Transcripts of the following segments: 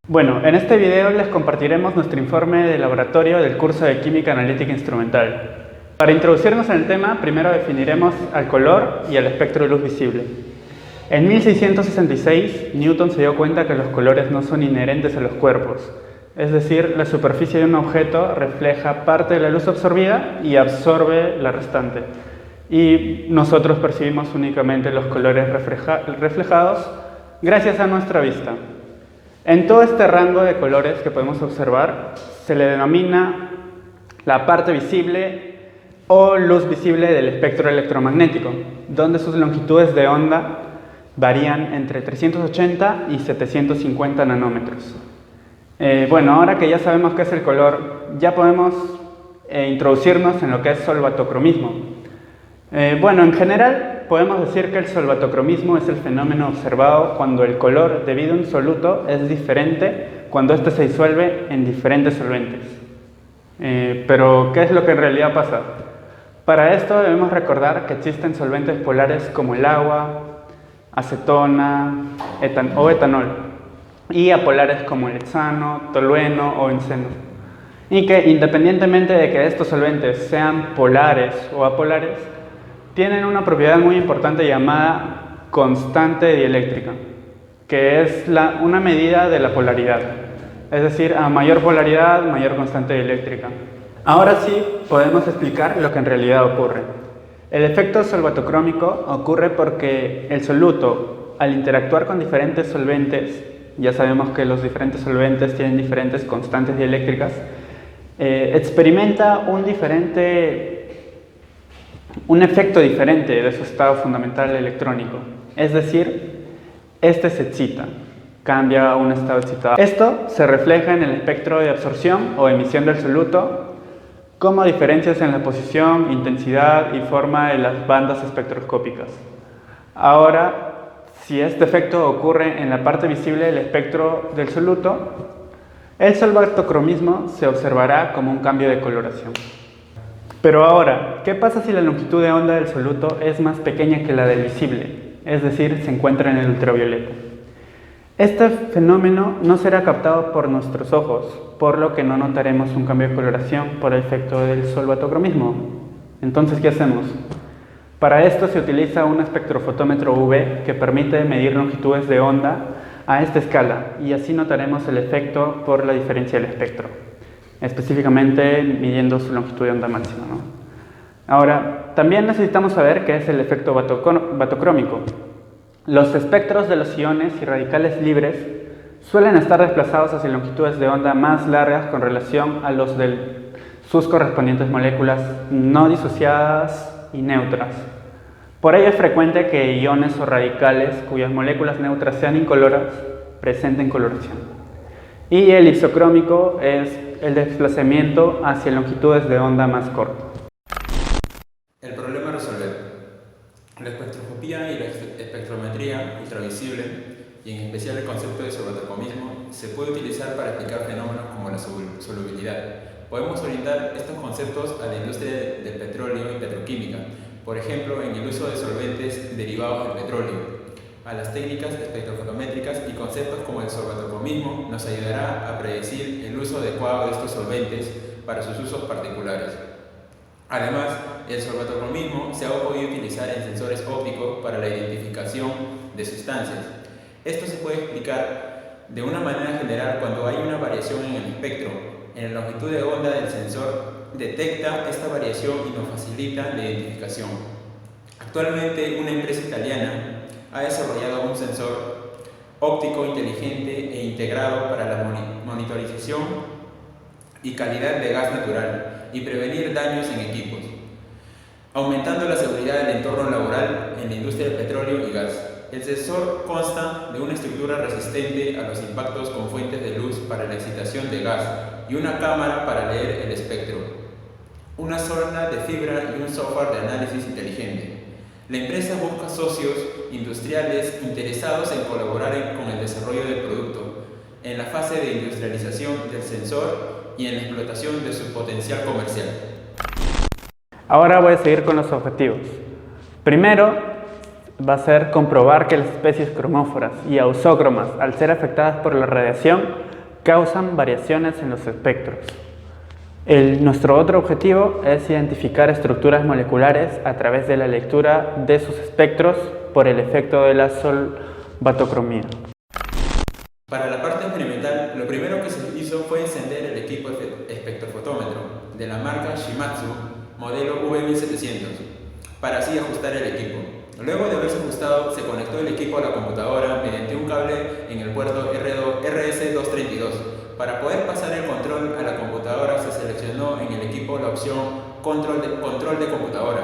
Bueno, en este video les compartiremos nuestro informe de laboratorio del curso de Química Analítica Instrumental. Para introducirnos en el tema, primero definiremos al color y al espectro de luz visible. En 1666, Newton se dio cuenta que los colores no son inherentes a los cuerpos, es decir, la superficie de un objeto refleja parte de la luz absorbida y absorbe la restante. Y nosotros percibimos únicamente los colores reflejados gracias a nuestra vista. En todo este rango de colores que podemos observar se le denomina la parte visible o luz visible del espectro electromagnético, donde sus longitudes de onda varían entre 380 y 750 nanómetros. Bueno, ahora que ya sabemos qué es el color, ya podemos introducirnos en lo que es solvatocromismo. Bueno, en general podemos decir que el solvatocromismo es el fenómeno observado cuando el color debido a un soluto es diferente cuando éste se disuelve en diferentes solventes. Pero, ¿qué es lo que en realidad pasa? Para esto debemos recordar que existen solventes polares como el agua, acetona o etanol, y apolares como el hexano, tolueno o benceno. Y que independientemente de que estos solventes sean polares o apolares, tienen una propiedad muy importante llamada constante dieléctrica, que es una medida de la polaridad. Es decir, a mayor polaridad, mayor constante dieléctrica. Ahora sí podemos explicar lo que en realidad ocurre. El efecto solvatocrómico ocurre porque el soluto, al interactuar con diferentes solventes, ya sabemos que los diferentes solventes tienen diferentes constantes dieléctricas, experimenta un efecto diferente de su estado fundamental electrónico. Es decir, este se excita, cambia a un estado excitado. Esto se refleja en el espectro de absorción o emisión del soluto, como diferencias en la posición, intensidad y forma de las bandas espectroscópicas. Ahora, si este efecto ocurre en la parte visible del espectro del soluto, el solvatocromismo se observará como un cambio de coloración. Pero ahora, ¿qué pasa si la longitud de onda del soluto es más pequeña que la del visible? Es decir, se encuentra en el ultravioleta. Este fenómeno no será captado por nuestros ojos, por lo que no notaremos un cambio de coloración por el efecto del solvatocromismo. Entonces, ¿qué hacemos? Para esto se utiliza un espectrofotómetro UV que permite medir longitudes de onda a esta escala y así notaremos el efecto por la diferencia del espectro, específicamente midiendo su longitud de onda máxima, ¿no? Ahora, también necesitamos saber qué es el efecto batocrómico. Los espectros de los iones y radicales libres suelen estar desplazados hacia longitudes de onda más largas con relación a los de sus correspondientes moléculas no disociadas y neutras. Por ello es frecuente que iones o radicales cuyas moléculas neutras sean incoloras presenten coloración. Y el isocrómico es el desplazamiento hacia longitudes de onda más cortas. El problema a resolver. La espectroscopía y la espectrometría ultravisible, y en especial el concepto de solvatocromismo, se puede utilizar para explicar fenómenos como la solubilidad. Podemos orientar estos conceptos a la industria del petróleo y petroquímica, por ejemplo, en el uso de solventes derivados del petróleo. A las técnicas espectrofotométricas y conceptos como el solvatocromismo nos ayudará a predecir el uso adecuado de estos solventes para sus usos particulares. Además, el solvatocromismo se ha podido utilizar en sensores ópticos para la identificación de sustancias. Esto se puede explicar de una manera general cuando hay una variación en el espectro. En la longitud de onda del sensor detecta esta variación y nos facilita la identificación. Actualmente, una empresa italiana ha desarrollado un sensor óptico inteligente e integrado para la monitorización y calidad de gas natural y prevenir daños en equipos, aumentando la seguridad del entorno laboral en la industria del petróleo y gas. El sensor consta de una estructura resistente a los impactos con fuentes de luz para la excitación de gas y una cámara para leer el espectro, una sonda de fibra y un software de análisis inteligente. La empresa busca socios industriales interesados en colaborar con el desarrollo del producto, en la fase de industrialización del sensor y en la explotación de su potencial comercial. Ahora voy a seguir con los objetivos. Primero, va a ser comprobar que las especies cromóforas y ausócromas, al ser afectadas por la radiación, causan variaciones en los espectros. Nuestro otro objetivo es identificar estructuras moleculares a través de la lectura de sus espectros por el efecto de la solvatocromía. Para la parte experimental, lo primero que se hizo fue encender el equipo espectrofotómetro de la marca Shimadzu, modelo V1700, para así ajustar el equipo. Luego de haberse ajustado, se conectó el equipo a la computadora mediante un cable en el puerto RS232. Para poder pasar el control a la computadora, se seleccionó en el equipo la opción control de computadora.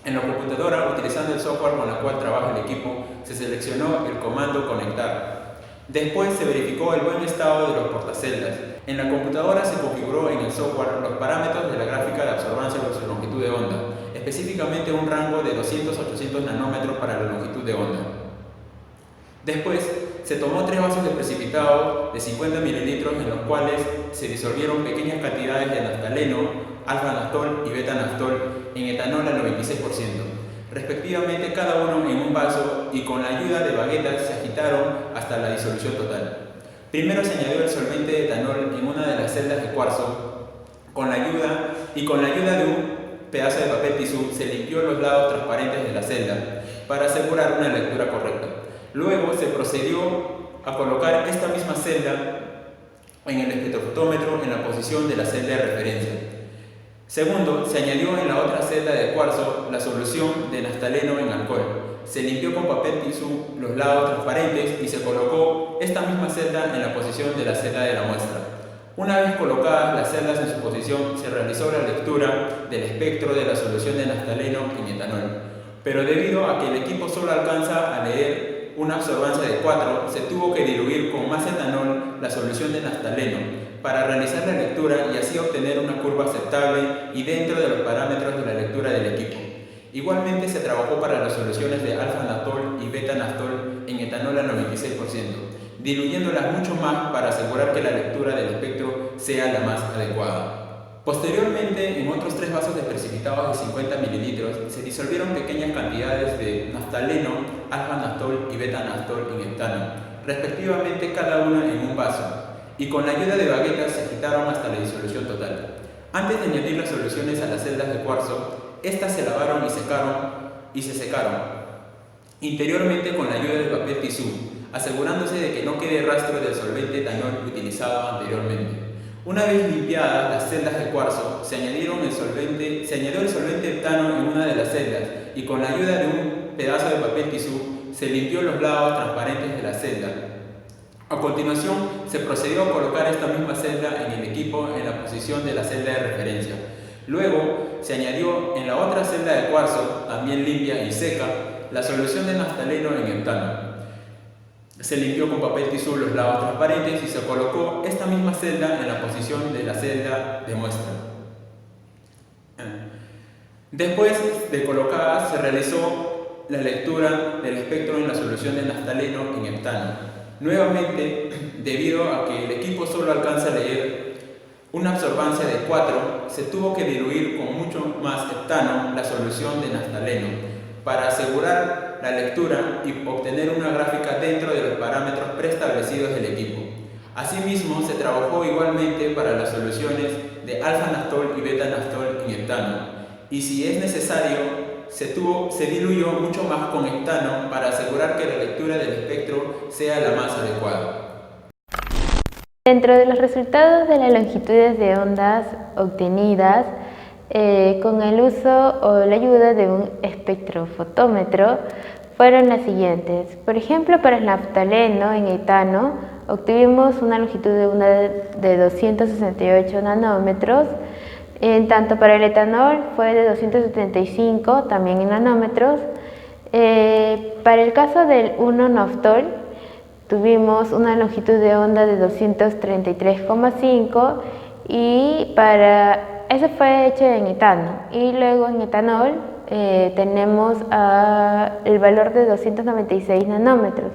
En la computadora, utilizando el software con el cual trabaja el equipo, se seleccionó el comando conectar. Después se verificó el buen estado de los portaceldas. En la computadora se configuró en el software los parámetros de la gráfica de absorbancia versus longitud de onda, específicamente un rango de 200-800 nanómetros para la longitud de onda. Después se tomó 3 vasos de precipitado de 50 mililitros en los cuales se disolvieron pequeñas cantidades de naftaleno, alfa-naftol y beta-naftol en etanol al 96%. Respectivamente cada uno en un vaso, y con la ayuda de baguetas se agitaron hasta la disolución total. Primero se añadió el solvente de etanol en una de las celdas de cuarzo. Con la ayuda de un pedazo de papel tisú se limpió los lados transparentes de la celda para asegurar una lectura correcta. Luego se procedió a colocar esta misma celda en el espectrofotómetro en la posición de la celda de referencia. Segundo, se añadió en la otra celda de cuarzo la solución de naftaleno en alcohol. Se limpió con papel tisú los lados transparentes y se colocó esta misma celda en la posición de la celda de la muestra. Una vez colocadas las celdas en su posición, se realizó la lectura del espectro de la solución de naftaleno en etanol. Pero debido a que el equipo solo alcanza a leer una absorbancia de 4, se tuvo que diluir con más etanol la solución de naftaleno para realizar la lectura y así obtener una curva aceptable y dentro de los parámetros de la lectura del equipo. Igualmente se trabajó para las soluciones de alfa-naftol y beta-naftol en etanol al 96%, diluyéndolas mucho más para asegurar que la lectura del espectro sea la más adecuada. Posteriormente, en otros 3 vasos de precipitados de 50 mililitros, se disolvieron pequeñas cantidades de naftaleno, alfa-naftol y beta-naftol en heptano, respectivamente cada uno en un vaso, y con la ayuda de baguetas se agitaron hasta la disolución total. Antes de añadir las soluciones a las celdas de cuarzo, estas se lavaron y se secaron interiormente con la ayuda del papel tisú, asegurándose de que no quede rastro del solvente etanol utilizado anteriormente. Una vez limpiadas las celdas de cuarzo, se añadió el solvente heptano en una de las celdas y con la ayuda de un pedazo de papel tisú se limpió los lados transparentes de la celda. A continuación, se procedió a colocar esta misma celda en el equipo en la posición de la celda de referencia. Luego, se añadió en la otra celda de cuarzo, también limpia y seca, la solución de naftaleno en heptano. Se limpió con papel tisú los lados transparentes y se colocó esta misma celda en la posición de la celda de muestra. Después de colocadas, se realizó la lectura del espectro en la solución de naftaleno en heptano. Nuevamente, debido a que el equipo solo alcanza a leer una absorbancia de 4, se tuvo que diluir con mucho más heptano la solución de naftaleno para asegurar la lectura y obtener una gráfica dentro de los parámetros preestablecidos del equipo. Asimismo, se trabajó igualmente para las soluciones de alfa-naftol y beta-naftol en heptano, y si es necesario, se diluyó mucho más con heptano para asegurar que la lectura del espectro sea la más adecuada. Dentro de los resultados de las longitudes de ondas obtenidas con el uso o la ayuda de un espectrofotómetro fueron las siguientes. Por ejemplo, para el naftaleno en etano obtuvimos una longitud de onda de 268 nanómetros. En tanto para el etanol fue de 275, también en nanómetros. Para el caso del 1-naftol tuvimos una longitud de onda de 233,5 y eso fue hecho en etano. Y luego en etanol tenemos el valor de 296 nanómetros.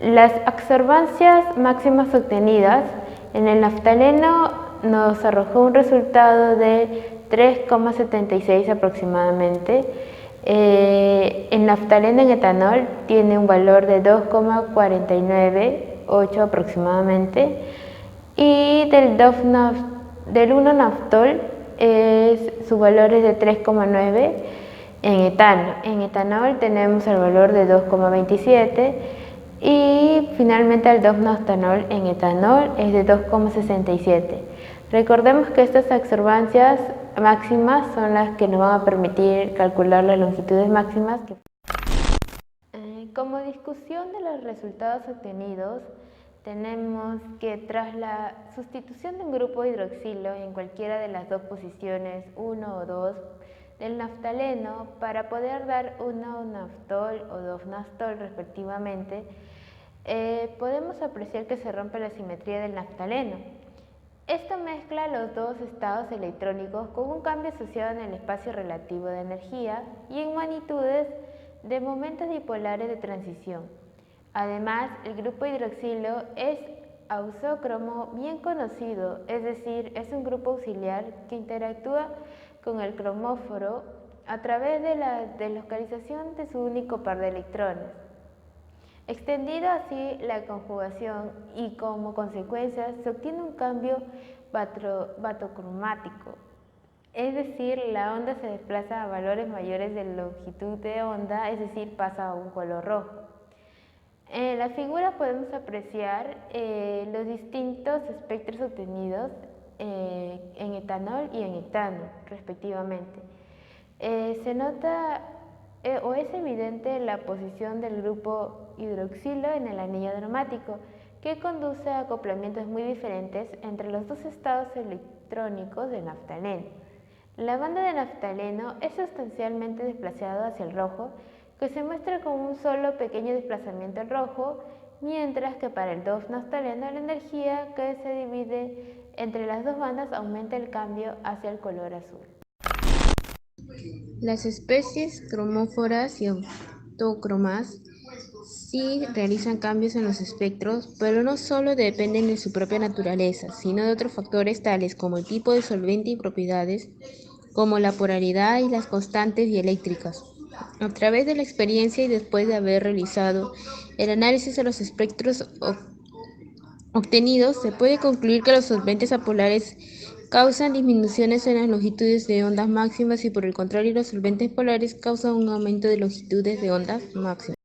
Las absorbancias máximas obtenidas en el naftaleno nos arrojó un resultado de 3,76 aproximadamente. El naftaleno en etanol tiene un valor de 2,498 aproximadamente. y del 1-naftol su valor es de 3,9 en etano. En etanol tenemos el valor de 2,27 y finalmente el 2-naftanol en etanol es de 2,67. Recordemos que estas absorbancias máximas son las que nos van a permitir calcular las longitudes máximas. Como discusión de los resultados obtenidos, tenemos que tras la sustitución de un grupo hidroxilo en cualquiera de las dos posiciones, 1 o 2, del naftaleno, para poder dar 1-naftol o 2-naftol respectivamente, podemos apreciar que se rompe la simetría del naftaleno. Esto mezcla los dos estados electrónicos con un cambio asociado en el espacio relativo de energía y en magnitudes de momentos dipolares de transición. Además, el grupo hidroxilo es ausócromo bien conocido, es decir, es un grupo auxiliar que interactúa con el cromóforo a través de la deslocalización de su único par de electrones. Extendido así la conjugación y como consecuencia se obtiene un cambio batocromático, es decir, la onda se desplaza a valores mayores de longitud de onda, es decir, pasa a un color rojo. En la figura podemos apreciar los distintos espectros obtenidos en etanol y en etano, respectivamente. Se nota o es evidente la posición del grupo hidroxilo en el anillo aromático, que conduce a acoplamientos muy diferentes entre los dos estados electrónicos de naftaleno. La banda de naftaleno es sustancialmente desplazada hacia el rojo, que se muestra con un solo pequeño desplazamiento al rojo, mientras que para el 2-naftaleno la energía que se divide entre las dos bandas aumenta el cambio hacia el color azul. Las especies cromóforas y autócromas sí realizan cambios en los espectros, pero no solo dependen de su propia naturaleza, sino de otros factores tales como el tipo de solvente y propiedades, como la polaridad y las constantes dieléctricas. A través de la experiencia y después de haber realizado el análisis de los espectros obtenidos, se puede concluir que los solventes apolares causan disminuciones en las longitudes de ondas máximas y por el contrario los solventes polares causan un aumento de longitudes de ondas máximas.